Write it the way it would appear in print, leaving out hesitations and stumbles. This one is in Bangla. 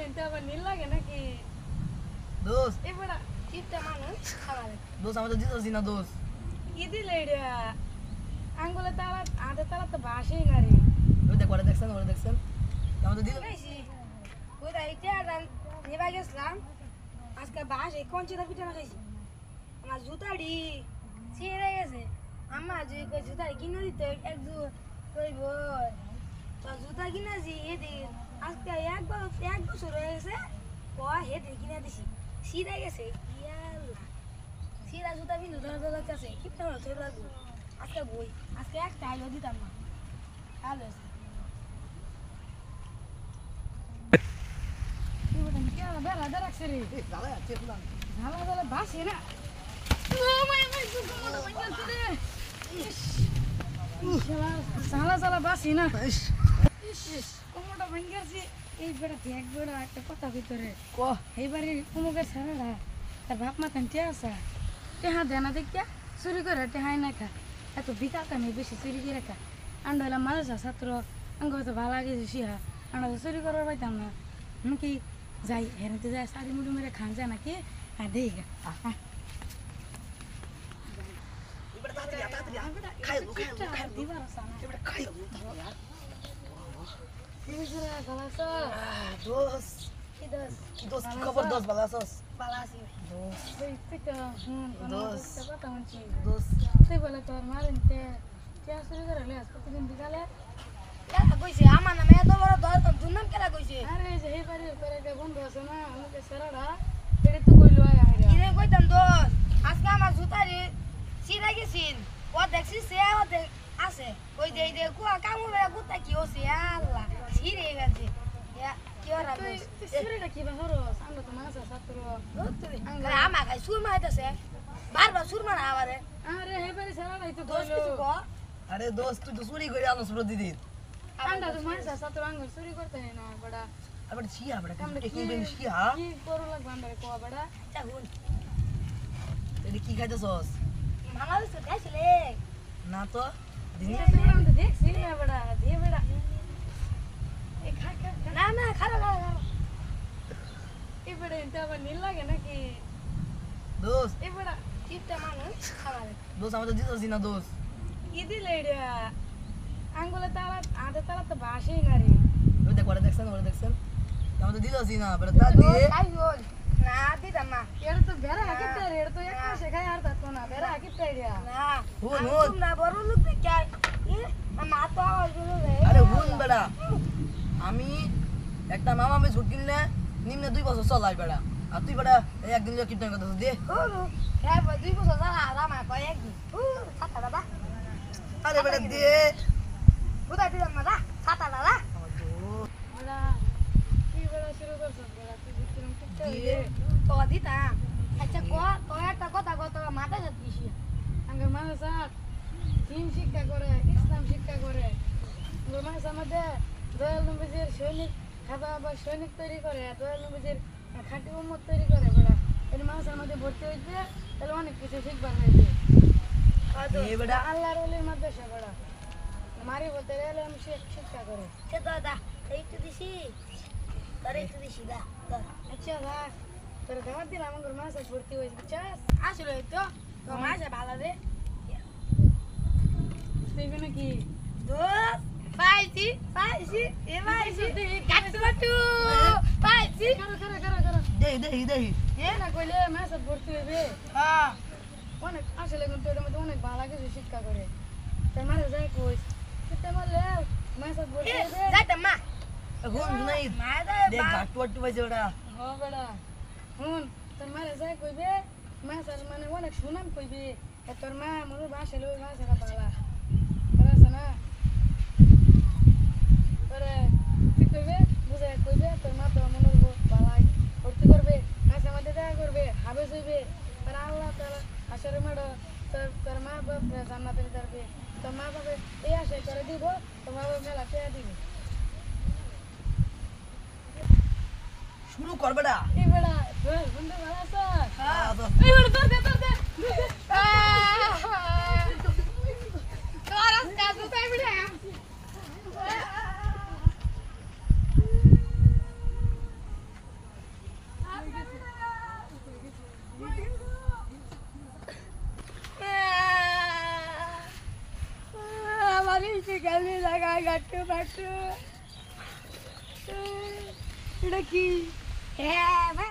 এটা আবার নীল লাগে নাকি দোষ এবারে টিপটা মানুষ খাবার দোষ আমাদের দিতেছি না দোষ কি দিলে এটা আঙ্গুলে তালা আধা তালা তো বাসেই না রে ওই দেখ ওরা দেখছেন আমাদের দিল কোথায় এটা নেবা গেছিলাম আজকে বাস এই কঞ্চিটা পিঠা না খাইছি আমার জুতাড়ি ছিঁড়ে গেছে আমার যে জুতাড়ি কিনে দিতে একটু কইব তো জুতা কিনেছি এদিন আজকে এক বছর হয়ে গেছে হেঁটে কিনে দিছি ছিঁড়ে গেছে ইয়াল্লা ছিঁড়া জুতা বিন্দু ধরে লাগতেছে কি ধরে লাগবো আজকে বই আজকে একটা আইলো দিতাম না ভালো আছে বেলা রাখছে রে ঝালা ঝালা বাসে না ঝালা ঝালা বাসি না কোমরটা ভেঙে গেছে এই বেড়াতে এক বেড়া একটা কথা ভিতরে এইবারে কুমুকের ছেলেরা তার বাপ মা তান টেহা টেহা দেয় না দেখিয়া চুরি করে টেহাই না খা এত বিকাকা নেই বেশি চুরি করে খা আন্ডা হলাম মাদ্রাসা ছাত্র আঙ্গ হয়তো ভালো লাগে শিহা আন্ডা তো চুরি করার পাইতাম না নাকি যাই হেরাতে যায় শাড়ি মুড়ি মেরে খান যায় নাকি আর দেই গা আমার নামে এত বড় দুর্নাম কেলা কইছে আরে এই বাড়ির পেরে বন্ধু আছে না আমাকে সেরাডা এটা তো কইলো আরে কইতাম দোস আজকে আমার জুতারি ছিঁড়ে গেছিল ও দেখছি সে ও আছে ওই দে দে কুয়া কামড়ে গুতা কি হইছে আল্লাহ ছিঁড়ে গেছে কি ওরা তুই ছিঁড়েটা কি বাহরস আমরা তো মাছ ছাত্র আরে আমা গায় সুরমা হইতাছে বারবার সুরমা না আমারে আরে হে বাড়ি সেরাডাই তো দোস কিছু কো আরে দোস্ত তুই তো চুরি করে আনছ প্রতিদিন আন্ডা তো মাছ ছাত্র আঙ্গুল চুরি করতে না বড়া আবার শিয়া বড়া কি বেন শিয়া কি করু লাগবে আমরা কো বড়া চাহুন তুই কি খাইতেছস মামা তো খাইছিলে না তো দিনে আমরা তো দেখছি না বড়া দিয়ে বড়া এই খা না না খারা এই বড়া এটা আবার নীল লাগে নাকি দোস্ত এই বড়া টিপটা মানুষ খাবার দোস্ত আমাদের দিতেছি না দোস্ত কি দিলে এটা আঙ্গুলে তালা আধা তালা তো বাসেই না রে ওই দেখ ওরা দেখছেন আমাদের দিতেছি না বড় তা দিয়ে না দিতাম না এটা তো বেড়া হাকিতে রে এটা তো এক মাসে খাই আর থাকতো না বেড়া হাকিতে রে না হুন না বড় লোক দেখে মা তো আওয়াজ দিল রে আরে হুন বেড়া আমি একটা মামা আমি ছুট কিনলে নিম্নে 2 বছর চলাই বেড়া আর তুই বেড়া এই একদিন যা কিপটাং কথা দে হ্যাঁ 2 বছর না রামা কয় একদিন ছাতা দাদা আরে বেড়া দে বুঝাই দিলাম না ছাতা দাদা বেড়া কি বেড়া শুরু করছ বেড়া তুই কিরম টিকতে হইলে তো দিতা আচ্ছা কো তো একটা কথা কত মাথা যাচ্ছিস আঙ্গ মানুষ দিন শিক্ষা করে ইসলাম শিক্ষা করে মানুষ আমাদের দয়াল নবীজির সৈনিক খাবা বা সৈনিক তৈরি করে দয়াল নবীজির খাঁটি উম্মত তৈরি করে বেড়া এই মানুষ আমাদের ভর্তি হইতে তাহলে অনেক কিছু শিখবার হয়েছে আল্লাহর ওলির মাদ্রাসা বেড়া মারি বলতে গেলে আমি শিক্ষা করে দাদা একটু দিছি তোরে একটু দিছি দা আচ্ছা দা তোর দাওয়াত দিলাম আমার মাসে ভর্তি হয়েছে বুঝছাস আসলে তো তো মাসে ভালো রে তুই নাকি দোস পাইছি এ পাইছি কাটু পাইছি করো দেই এ না কইলে মাসে ভর্তি হইবে হ্যাঁ অনেক আসলে কিন্তু এর মধ্যে অনেক ভালো কিছু শিক্ষা করে তার মানে যাই কইস কিতে বলে মাসে ভর্তি হইবে যাইতাম মা হুন নাই দেখ গাটু পাইছে বেড়া হ বেড়া হুন তোর মারে যাই কইবে মাসের মানে অনেক সুনাম কইবে তোর মা মনে বাসে লই মাসের বালা আছে না তোরে কি কইবে বুঝাই কইবে তোর মা তো মনে বালাই ভর্তি করবে মাসে মধ্যে দেখা করবে হাবেজ হইবে আর আল্লাহ তাআলা আশারে মাড় তোর মা বাপ জান্নাতে দিবে তোর মা বাবা এই আশা করে দিব তোর মা বাবা মেলা পেয়ে দিবে শুরু কর বেড়া এই বেড়া বন্ধু ভালো আছো হ্যাঁ এই বেড়া তোর দে তোর রাস্তা তো তাই বেড়া কেমনি লাগায় গাট্টু বাট্টু এটা কি হ্যাঁ